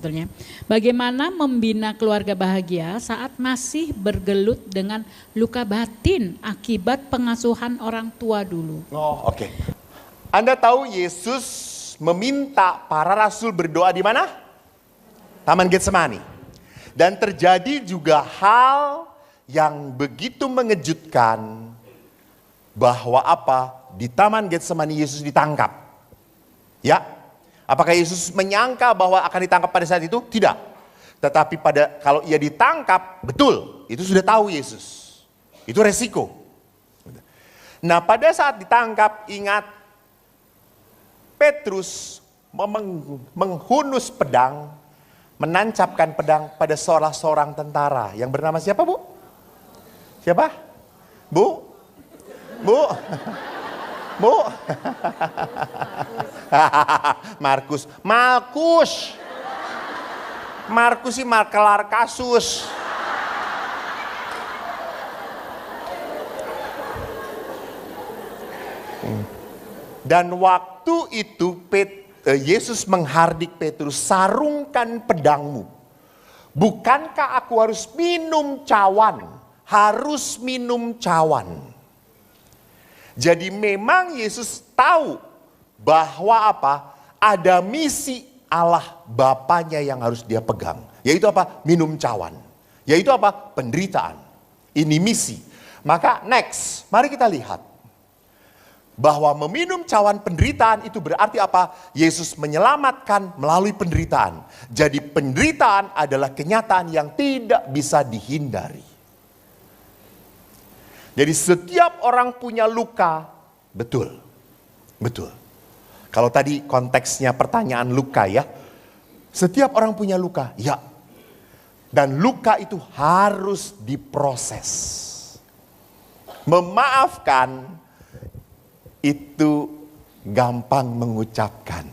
sebetulnya. Bagaimana membina keluarga bahagia saat masih bergelut dengan luka batin akibat pengasuhan orang tua dulu. Oh, oke. Anda tahu Yesus meminta para rasul berdoa di mana? Taman Getsemani. Dan terjadi juga hal yang begitu mengejutkan bahwa di Taman Getsemani Yesus ditangkap. Ya. Apakah Yesus menyangka bahwa akan ditangkap pada saat itu? Tidak. Tetapi kalau ia ditangkap, betul, itu sudah tahu Yesus. Itu resiko. Nah, pada saat ditangkap, ingat Petrus menghunus pedang, menancapkan pedang pada salah seorang tentara yang bernama siapa, Bu? Siapa? Bu? Bu? Bu? Markus sih kelar kasus. Dan waktu itu Yesus menghardik Petrus, sarungkan pedangmu. Bukankah aku harus minum cawan? Harus minum cawan. Jadi memang Yesus tahu bahwa ada misi Allah Bapanya yang harus dia pegang. Yaitu minum cawan. Yaitu penderitaan. Ini misi. Maka next, mari kita lihat. Bahwa meminum cawan penderitaan itu berarti Yesus menyelamatkan melalui penderitaan. Jadi penderitaan adalah kenyataan yang tidak bisa dihindari. Jadi setiap orang punya luka, betul. Kalau tadi konteksnya pertanyaan luka ya, setiap orang punya luka, ya. Dan luka itu harus diproses. Memaafkan itu gampang mengucapkan.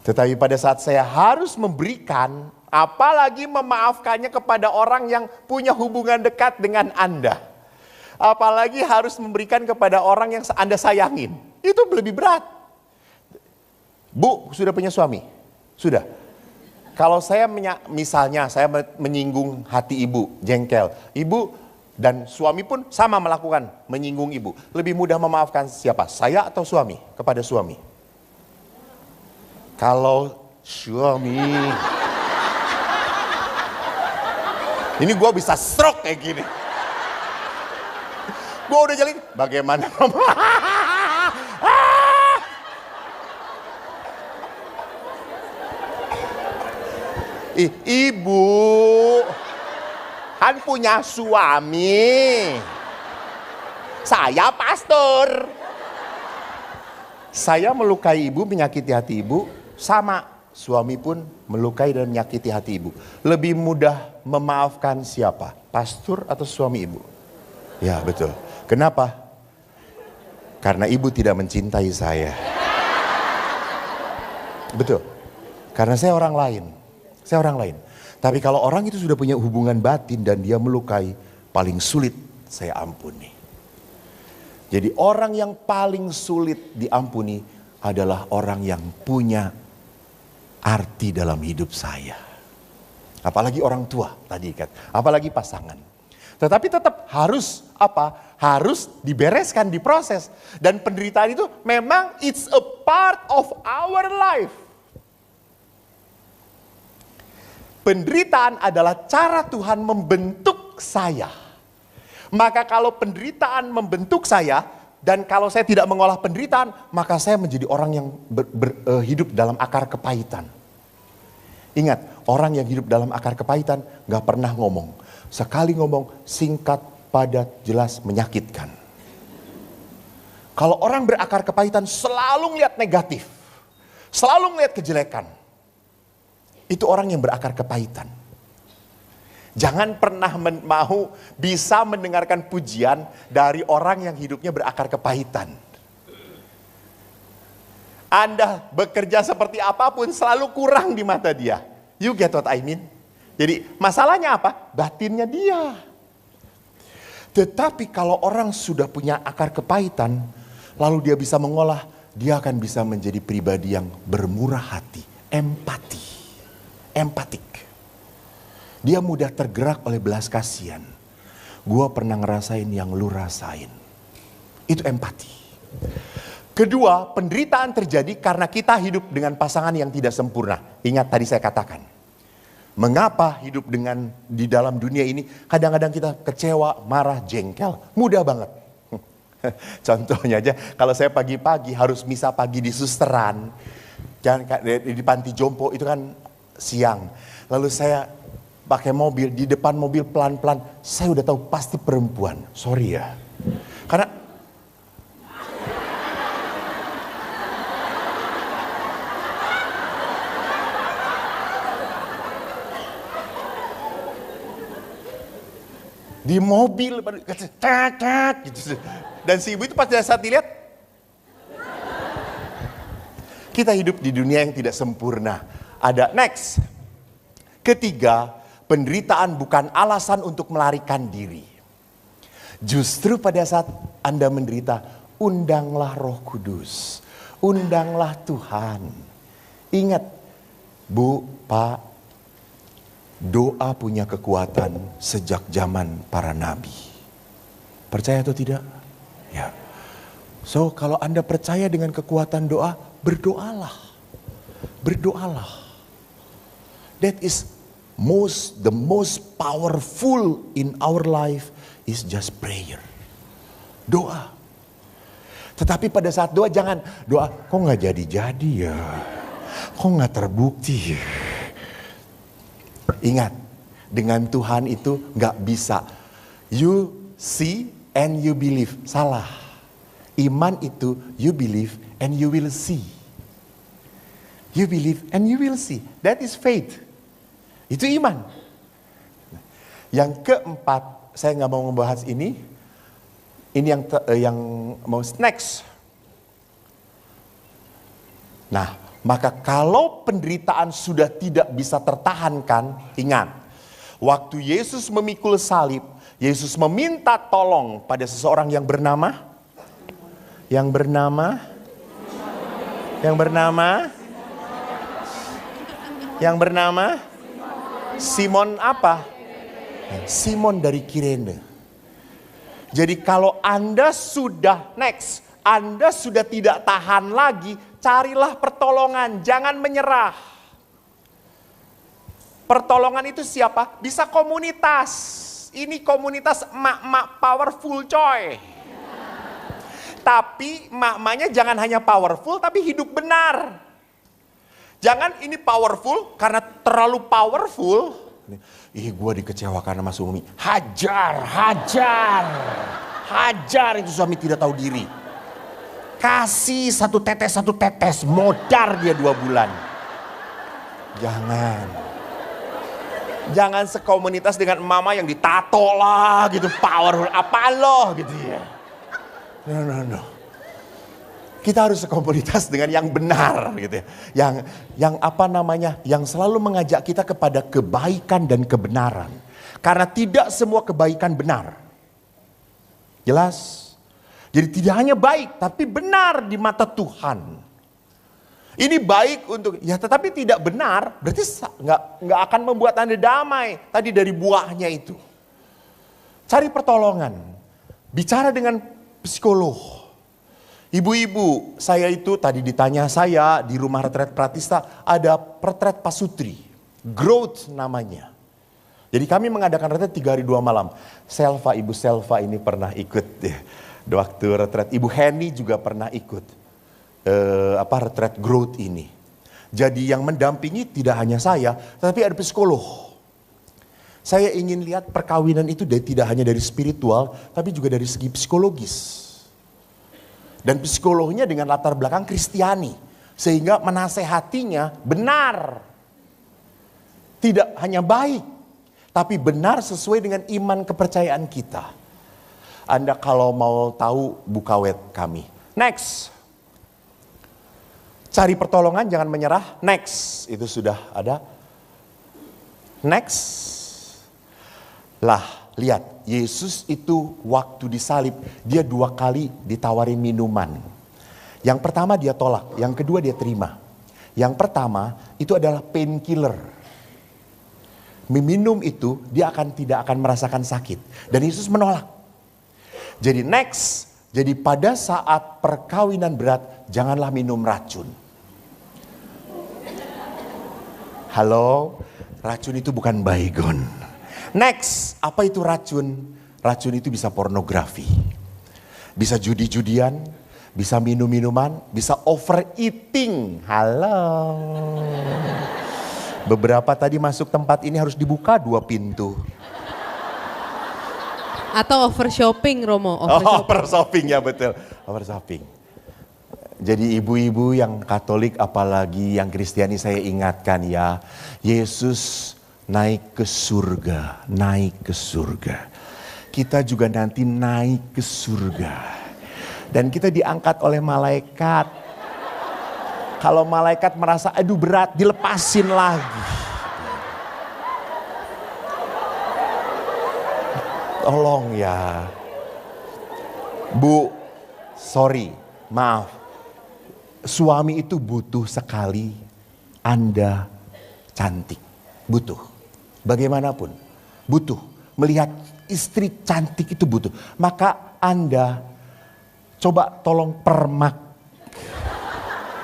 Tetapi pada saat saya harus memberikan, apalagi memaafkannya kepada orang yang punya hubungan dekat dengan Anda. Apalagi harus memberikan kepada orang yang Anda sayangin. Itu lebih berat. Bu, sudah punya suami? Sudah. Kalau saya misalnya saya menyinggung hati ibu, jengkel. Ibu dan suami pun sama melakukan, menyinggung ibu. Lebih mudah memaafkan siapa? Saya atau suami? Kepada suami. Kalau suami. Ini gue bisa stroke kayak gini. Gue udah jalan, bagaimana? Ibu kan punya suami. Saya pastor. Saya melukai ibu, menyakiti hati ibu, sama suami pun melukai dan menyakiti hati ibu. Lebih mudah memaafkan siapa? Pastor atau suami ibu? Ya, betul. Kenapa? Karena ibu tidak mencintai saya. Betul. Karena saya orang lain. Tapi kalau orang itu sudah punya hubungan batin dan dia melukai, paling sulit saya ampuni. Jadi orang yang paling sulit diampuni adalah orang yang punya arti dalam hidup saya. Apalagi orang tua tadi kan, apalagi pasangan. Tetapi tetap harus harus dibereskan, diproses. Dan penderitaan itu memang it's a part of our life. Penderitaan adalah cara Tuhan membentuk saya. Maka kalau penderitaan membentuk saya, dan kalau saya tidak mengolah penderitaan, maka saya menjadi orang yang hidup dalam akar kepahitan. Ingat, orang yang hidup dalam akar kepahitan gak pernah ngomong. Sekali ngomong, singkat, padat, jelas, menyakitkan. Kalau orang berakar kepahitan selalu ngeliat negatif. Selalu ngeliat kejelekan. Itu orang yang berakar kepahitan. Jangan pernah mau bisa mendengarkan pujian dari orang yang hidupnya berakar kepahitan. Anda bekerja seperti apapun selalu kurang di mata dia. You get what I mean? Jadi masalahnya batinnya dia. Tetapi kalau orang sudah punya akar kepahitan, lalu dia bisa mengolah, dia akan bisa menjadi pribadi yang bermurah hati, empati. empatik. Dia mudah tergerak oleh belas kasihan. Gua pernah ngerasain yang lu rasain. Itu empati. Kedua, penderitaan terjadi karena kita hidup dengan pasangan yang tidak sempurna. Ingat tadi saya katakan. Mengapa hidup di dalam dunia ini kadang-kadang kita kecewa, marah, jengkel. Mudah banget. Contohnya aja, kalau saya pagi-pagi harus misa pagi di susteran. Di panti jompo itu kan siang. Lalu saya pakai mobil, di depan mobil pelan-pelan, saya udah tahu pasti perempuan. Sorry ya. Karena di mobil gitu. Dan si ibu itu pas saat dilihat, kita hidup di dunia yang tidak sempurna. Ada next. Ketiga, penderitaan bukan alasan untuk melarikan diri. Justru pada saat Anda menderita, undanglah Roh Kudus. Undanglah Tuhan. Ingat, Bu, Pak, doa punya kekuatan sejak zaman para nabi. Percaya atau tidak? Ya. So, kalau Anda percaya dengan kekuatan doa, berdoalah. Berdoalah. That is the most powerful in our life is just prayer. Doa. Tetapi pada saat doa jangan doa, kok nggak jadi-jadi ya? Kok nggak terbukti ya? Ingat, dengan Tuhan itu nggak bisa. You see and you believe. Salah. Iman itu you believe and you will see. You believe and you will see. That is faith. Itu iman. Yang keempat, saya nggak mau membahas ini. Ini yang mau next. Nah, maka kalau penderitaan sudah tidak bisa tertahankan, ingat. Waktu Yesus memikul salib, Yesus meminta tolong pada seseorang yang bernama Simon apa? Simon dari Kirene. Jadi kalau Anda sudah tidak tahan lagi, carilah pertolongan, jangan menyerah. Pertolongan itu siapa? Bisa komunitas. Ini komunitas emak-emak powerful coy. Tapi emak-emaknya jangan hanya powerful, tapi hidup benar. Jangan ini powerful karena terlalu powerful. Gue dikecewakan sama suami. Hajar itu suami tidak tahu diri. Kasih satu tetes, modar dia 2 bulan. Jangan sekomunitas dengan mama yang ditato lah gitu, powerful, apaan loh gitu ya. No. Kita harus sekomunitas dengan yang benar gitu ya. Yang selalu mengajak kita kepada kebaikan dan kebenaran. Karena tidak semua kebaikan benar. Jelas? Jadi tidak hanya baik, tapi benar di mata Tuhan. Ini baik untuk, ya tetapi tidak benar, berarti nggak akan membuat Anda damai. Tadi dari buahnya itu. Cari pertolongan. Bicara dengan psikolog. Ibu-ibu, saya itu tadi ditanya saya di rumah retret Pratista ada retret pasutri. Growth namanya. Jadi kami mengadakan retret 3 hari 2 malam. Ibu Selva ini pernah ikut ya. Waktu retret Ibu Henny juga pernah ikut retret growth ini. Jadi yang mendampingi tidak hanya saya, tetapi ada psikolog. Saya ingin lihat perkawinan itu tidak hanya dari spiritual, tapi juga dari segi psikologis. Dan psikolognya dengan latar belakang Kristiani, sehingga menasehatinya benar. Tidak hanya baik, tapi benar sesuai dengan iman kepercayaan kita. Anda kalau mau tahu, buka web kami. Next. Cari pertolongan, jangan menyerah. Next. Itu sudah ada. Next. Lah, lihat. Yesus itu waktu disalib, dia 2 kali ditawarin minuman. Yang pertama dia tolak, yang kedua dia terima. Yang pertama itu adalah painkiller. meminum itu, dia tidak akan merasakan sakit. Dan Yesus menolak. Jadi next, jadi pada saat perkawinan berat, janganlah minum racun. Halo, racun itu bukan baygon. Next, apa itu racun? Racun itu bisa pornografi, bisa judi-judian, bisa minum-minuman, bisa overeating. Halo. Beberapa tadi masuk tempat ini harus dibuka 2 pintu. Atau over shopping, Romo. Over shopping, ya betul. Over shopping. Jadi ibu-ibu yang Katolik apalagi yang Kristiani, saya ingatkan ya. Yesus naik ke surga, naik ke surga. Kita juga nanti naik ke surga. Dan kita diangkat oleh malaikat. Kalau malaikat merasa aduh berat, dilepasin lagi. Tolong ya. Bu, sorry, maaf. Suami itu butuh sekali Anda cantik. Butuh. Bagaimanapun. Butuh. Melihat istri cantik itu butuh. Maka Anda coba tolong permak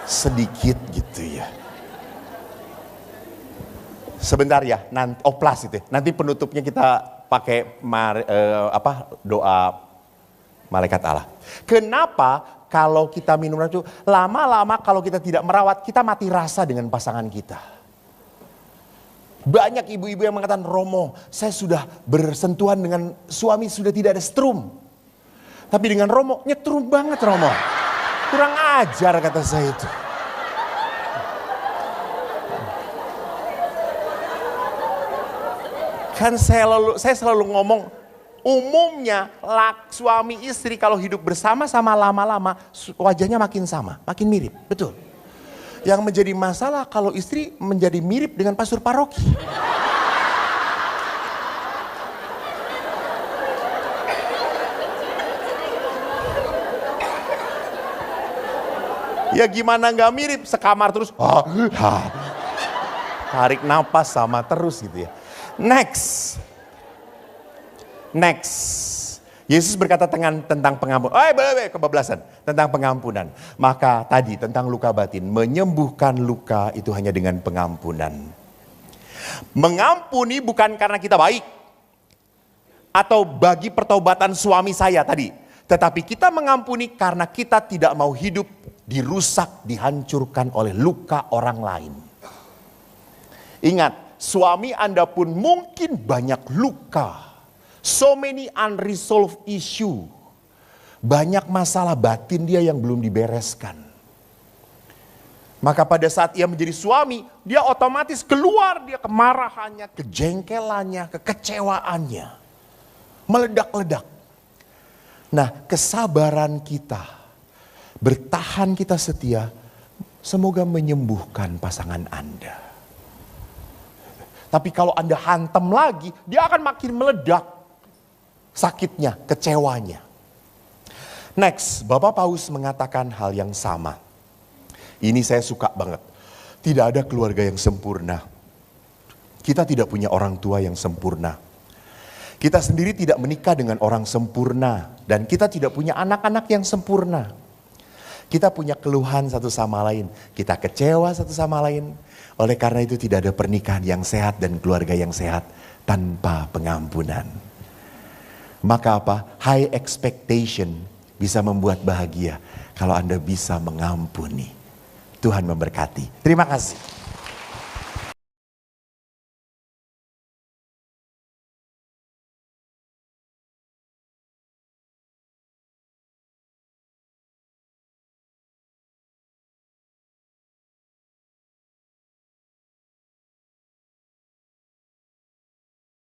sedikit gitu ya. Sebentar ya, nanti oplas itu. Nanti penutupnya kita pakai doa malaikat Allah. Kenapa kalau kita minum racun, lama-lama kalau kita tidak merawat, kita mati rasa dengan pasangan kita. Banyak ibu-ibu yang mengatakan, Romo, saya sudah bersentuhan dengan suami, sudah tidak ada strum. Tapi dengan Romo, nyetrum banget Romo. Kurang ajar kata saya itu. Kan saya selalu ngomong, umumnya suami istri kalau hidup bersama-sama lama-lama, wajahnya makin sama, makin mirip, betul. Yang menjadi masalah kalau istri menjadi mirip dengan pastor paroki. Ya gimana gak mirip, sekamar terus. Tarik napas sama terus gitu ya. Next. Yesus berkata tentang pengampunan. Kebablasan. Tentang pengampunan. Maka tadi tentang luka batin. Menyembuhkan luka itu hanya dengan pengampunan. Mengampuni bukan karena kita baik. Atau bagi pertobatan suami saya tadi. Tetapi kita mengampuni karena kita tidak mau hidup dirusak, dihancurkan oleh luka orang lain. Ingat, suami Anda pun mungkin banyak luka. So many unresolved issue. Banyak masalah batin dia yang belum dibereskan. Maka pada saat ia menjadi suami, dia otomatis keluar dia kemarahannya, kejengkelannya, kekecewaannya. Meledak-ledak. Nah, kesabaran kita, bertahan kita setia, semoga menyembuhkan pasangan Anda. Tapi kalau Anda hantam lagi, dia akan makin meledak sakitnya, kecewanya. Next, Bapak Paus mengatakan hal yang sama. Ini saya suka banget. Tidak ada keluarga yang sempurna. Kita tidak punya orang tua yang sempurna. Kita sendiri tidak menikah dengan orang sempurna. Dan kita tidak punya anak-anak yang sempurna. Kita punya keluhan satu sama lain. Kita kecewa satu sama lain. Oleh karena itu tidak ada pernikahan yang sehat dan keluarga yang sehat tanpa pengampunan. Maka apa? High expectation bisa membuat bahagia kalau Anda bisa mengampuni. Tuhan memberkati. Terima kasih.